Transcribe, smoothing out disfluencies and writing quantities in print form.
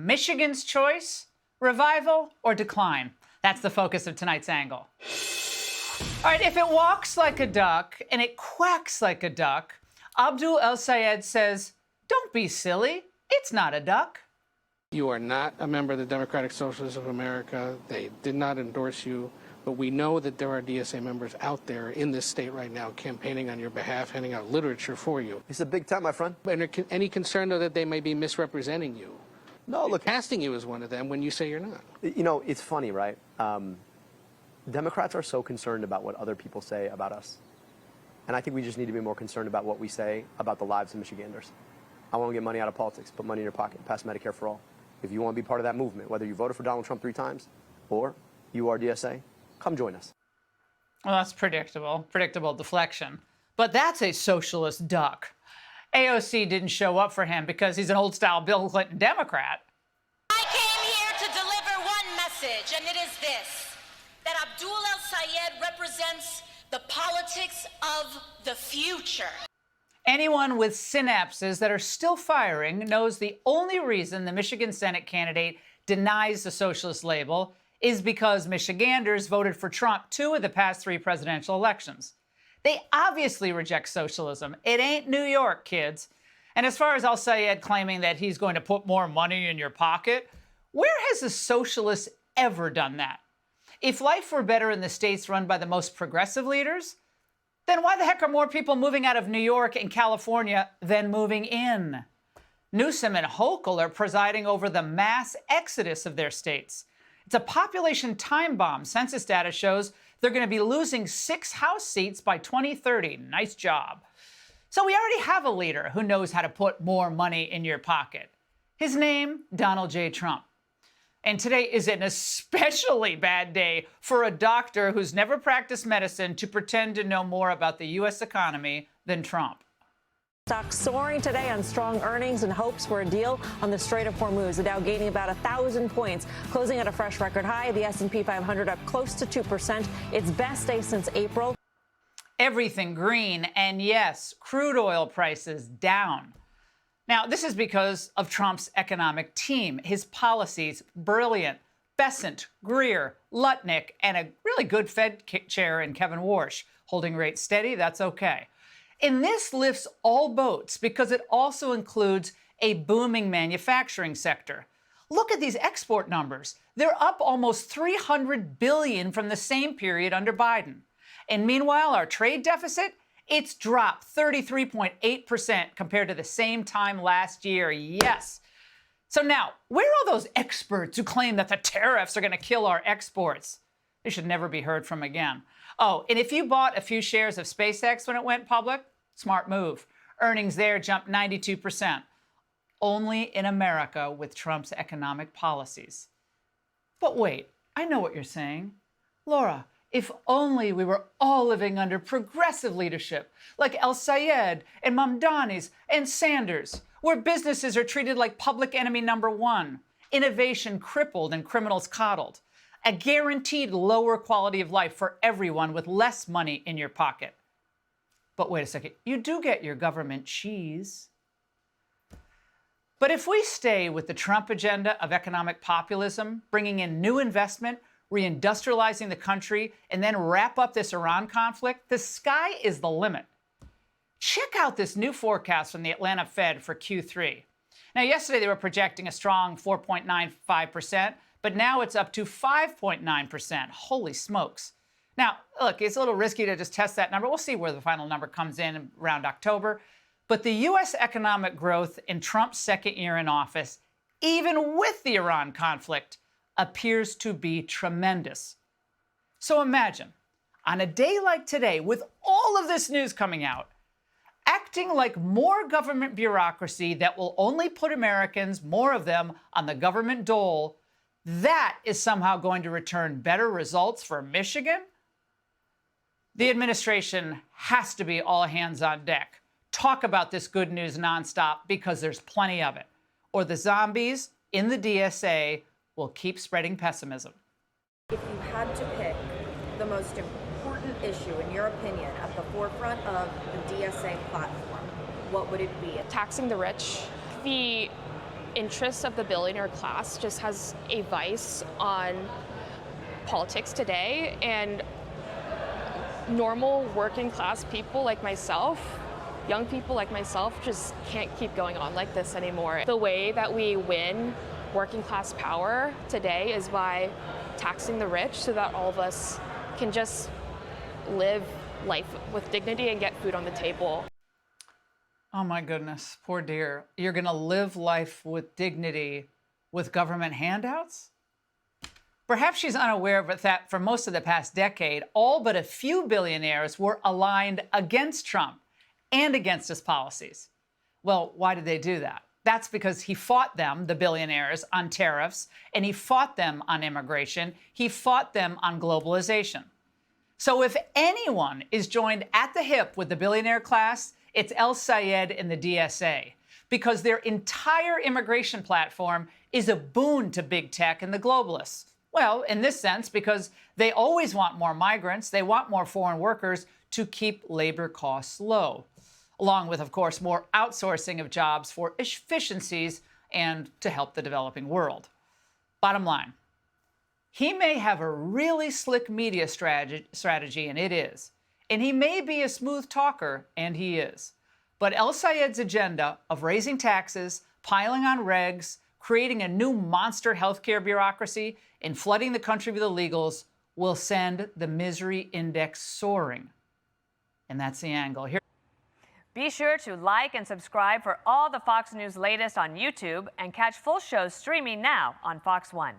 Michigan's choice, revival or decline? That's the focus of tonight's angle. All right, if it walks like a duck and it quacks like a duck, Abdul El-Sayed says, don't be silly. It's not a duck. You are not a member of the Democratic Socialists of America. They did not endorse you. But we know that there are DSA members out there in this state right now campaigning on your behalf, handing out literature for you. It's a big time, my friend. And any concern, though, that they may be misrepresenting you? No, look. Casting you as one of them when you say you're not. You know, it's funny, right? Democrats are so concerned about what other people say about us. And I think we just need to be more concerned about what we say about the lives of Michiganders. I want to get money out of politics, put money in your pocket, pass Medicare for all. If you want to be part of that movement, whether you voted for Donald Trump 3 times or you are DSA, come join us. Well, that's predictable deflection. But that's a socialist duck. AOC didn't show up for him because he's an old-style Bill Clinton Democrat. I came here to deliver one message, and it is this, that Abdul El-Sayed represents the politics of the future. Anyone with synapses that are still firing knows the only reason the Michigan Senate candidate denies the socialist label is because Michiganders voted for Trump 2 of the past 3 presidential elections. They obviously reject socialism. It ain't New York, kids. And as far as El-Sayed claiming that he's going to put more money in your pocket, where has a socialist ever done that? If life were better in the states run by the most progressive leaders, then why the heck are more people moving out of New York and California than moving in? Newsom and Hochul are presiding over the mass exodus of their states. It's a population time bomb. Census data shows they're going to be losing 6 House seats by 2030. Nice job. So we already have a leader who knows how to put more money in your pocket. His name, Donald J. Trump. And today is an especially bad day for a doctor who's never practiced medicine to pretend to know more about the U.S. economy than Trump. Stocks soaring today on strong earnings and hopes for a deal on the Strait of Hormuz. The Dow gaining about 1,000 points, closing at a fresh record high. The S&P 500 up close to 2%, its best day since April. Everything green, and yes, crude oil prices down. Now, this is because of Trump's economic team. His policies, brilliant. Bessent, Greer, Lutnick, and a really good Fed chair in Kevin Warsh. Holding rates steady, that's okay. And this lifts all boats because it also includes a booming manufacturing sector. Look at these export numbers. They're up almost $300 billion from the same period under Biden. And meanwhile, our trade deficit, it's dropped 33.8% compared to the same time last year. Yes. So now, where are all those experts who claim that the tariffs are going to kill our exports? They should never be heard from again. Oh, and if you bought a few shares of SpaceX when it went public, smart move. Earnings there jumped 92%. Only in America with Trump's economic policies. But wait, I know what you're saying. Laura, if only we were all living under progressive leadership, like El-Sayed and Mamdani's and Sanders, where businesses are treated like public enemy number 1, innovation crippled and criminals coddled, a guaranteed lower quality of life for everyone with less money in your pocket. But wait a second, you do get your government cheese. But if we stay with the Trump agenda of economic populism, bringing in new investment, reindustrializing the country, and then wrap up this Iran conflict, the sky is the limit. Check out this new forecast from the Atlanta Fed for Q3. Now, yesterday they were projecting a strong 4.95%, but now it's up to 5.9%. Holy smokes. Now, look, it's a little risky to just test that number. We'll see where the final number comes in around October. But the U.S. economic growth in Trump's second year in office, even with the Iran conflict, appears to be tremendous. So imagine, on a day like today, with all of this news coming out, acting like more government bureaucracy that will only put Americans, more of them, on the government dole, that is somehow going to return better results for Michigan? The administration has to be all hands on deck. Talk about this good news nonstop because there's plenty of it. Or the zombies in the DSA will keep spreading pessimism. If you had to pick the most important issue, in your opinion, at the forefront of the DSA platform, what would it be? Taxing the rich. The interest of the billionaire class just has a vice on politics today, and normal working class people like myself, young people like myself, just can't keep going on like this anymore. The way that we win working class power today is by taxing the rich so that all of us can just live life with dignity and get food on the table. Oh my goodness, poor dear. You're going to live life with dignity with government handouts? Perhaps she's unaware of that for most of the past decade, all but a few billionaires were aligned against Trump and against his policies. Well, why did they do that? That's because he fought them, the billionaires, on tariffs, and he fought them on immigration. He fought them on globalization. So if anyone is joined at the hip with the billionaire class, it's El-Sayed and the DSA, because their entire immigration platform is a boon to big tech and the globalists. Well, in this sense, because they always want more migrants, they want more foreign workers to keep labor costs low, along with, of course, more outsourcing of jobs for efficiencies and to help the developing world. Bottom line, he may have a really slick media strategy, and it is. And he may be a smooth talker, and he is. But El-Sayed's agenda of raising taxes, piling on regs, creating a new monster healthcare bureaucracy, and flooding the country with illegals will send the misery index soaring. And that's the angle. Here. Be sure to like and subscribe for all the Fox News latest on YouTube and catch full shows streaming now on Fox One.